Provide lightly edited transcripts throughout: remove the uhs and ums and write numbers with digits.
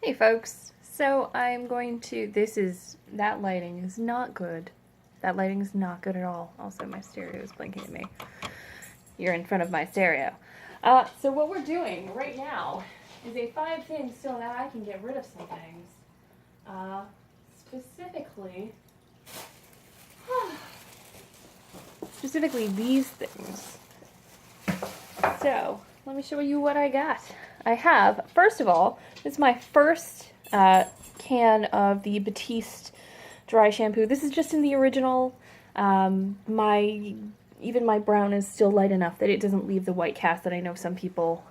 Hey folks, so I'm going to, that lighting is not good. That lighting is not good at all. Also, my stereo is blinking at me. You're in front of my stereo. So what we're doing right now is a 5 things so that I can get rid of some things. Specifically, specifically these things. So, let me show you what I got. I have, first of all, this is my first can of the Batiste dry shampoo. This is just in the original. Even my brown is still light enough that it doesn't leave the white cast that I know some people...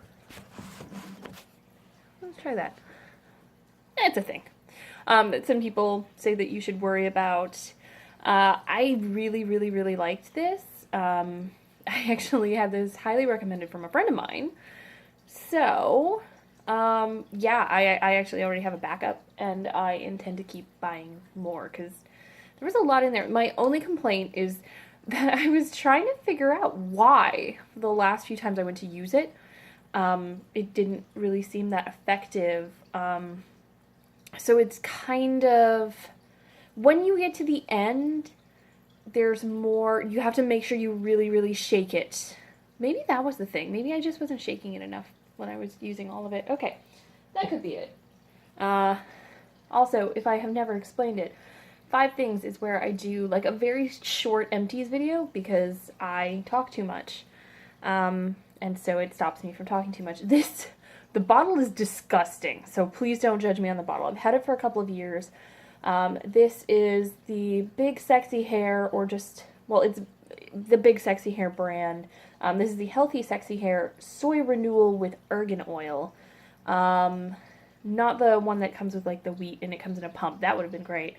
Let's try that. It's a thing. Some people say that you should worry about. I really, really, really liked this. I actually had this highly recommended from a friend of mine. So, yeah, I actually already have a backup, and I intend to keep buying more, because there was a lot in there. My only complaint is that I was trying to figure out why the last few times I went to use it, it didn't really seem that effective. So it's kind of, when you get to the end, there's more, you have to make sure you really, really shake it. Maybe that was the thing. Maybe I just wasn't shaking it enough when I was using all of it. Okay, that could be it. Also, if I have never explained it, 5 things is where I do like a very short empties video because I talk too much. And so it stops me from talking too much. The bottle is disgusting, so please don't judge me on the bottle. I've had it for a couple of years. This is the Big Sexy Hair, or just, well, it's the Big Sexy Hair brand. This is the Healthy Sexy Hair Soy Renewal with Argan Oil. Not the one that comes with like the wheat and it comes in a pump. That would have been great.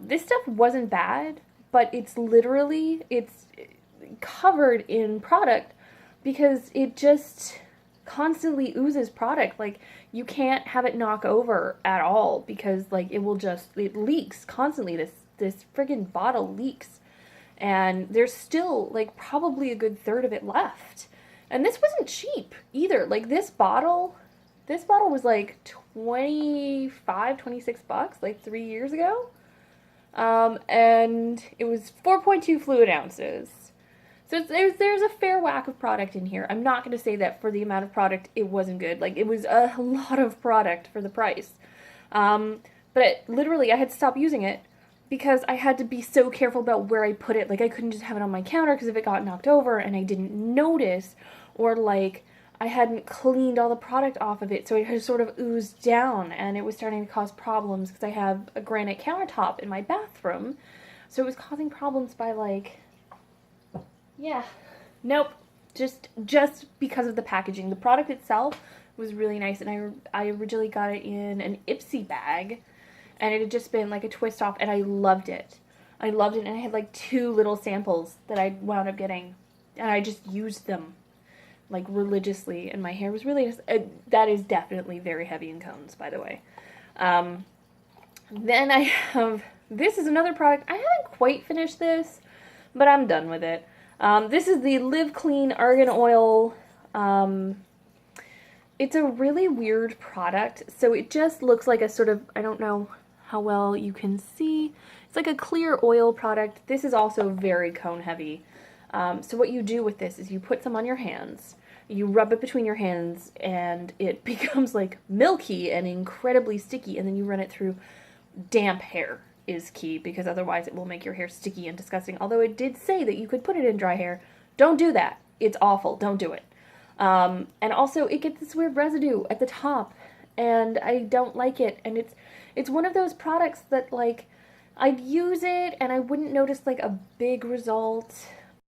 This stuff wasn't bad, but it's covered in product because it just constantly oozes product. Like, you can't have it knock over at all because like it leaks constantly. This friggin' bottle leaks. And there's still like probably a good third of it left. And this wasn't cheap either. Like this bottle was like 25, 26 bucks like 3 years ago. And it was 4.2 fluid ounces. So there's a fair whack of product in here. I'm not going to say that for the amount of product it wasn't good. Like, it was a lot of product for the price. But literally, I had to stop using it because I had to be so careful about where I put it. Like, I couldn't just have it on my counter because if it got knocked over and I didn't notice, or like I hadn't cleaned all the product off of it, so it had sort of oozed down and it was starting to cause problems because I have a granite countertop in my bathroom. So it was causing problems by like... Yeah. Nope. Just because of the packaging. The product itself was really nice, and I originally got it in an Ipsy bag, and it had just been like a twist off, and I loved it. I loved it, and I had like 2 little samples that I wound up getting, and I just used them like religiously, and my hair was really nice. That is definitely very heavy in cones, by the way. Then I have, this is another product. I haven't quite finished this, but I'm done with it. This is the Live Clean Argan Oil. It's a really weird product. So it just looks like a sort of, I don't know how well you can see. It's like a clear oil product. This is also very cone heavy. So what you do with this is you put some on your hands. You rub it between your hands and it becomes like milky and incredibly sticky, and then you run it through damp hair. Is key, because otherwise it will make your hair sticky and disgusting. Although it did say that you could put it in dry hair. Don't do that. It's awful. Don't do it. And also it gets this weird residue at the top, and I don't like it. And it's one of those products that like I'd use it and I wouldn't notice like a big result,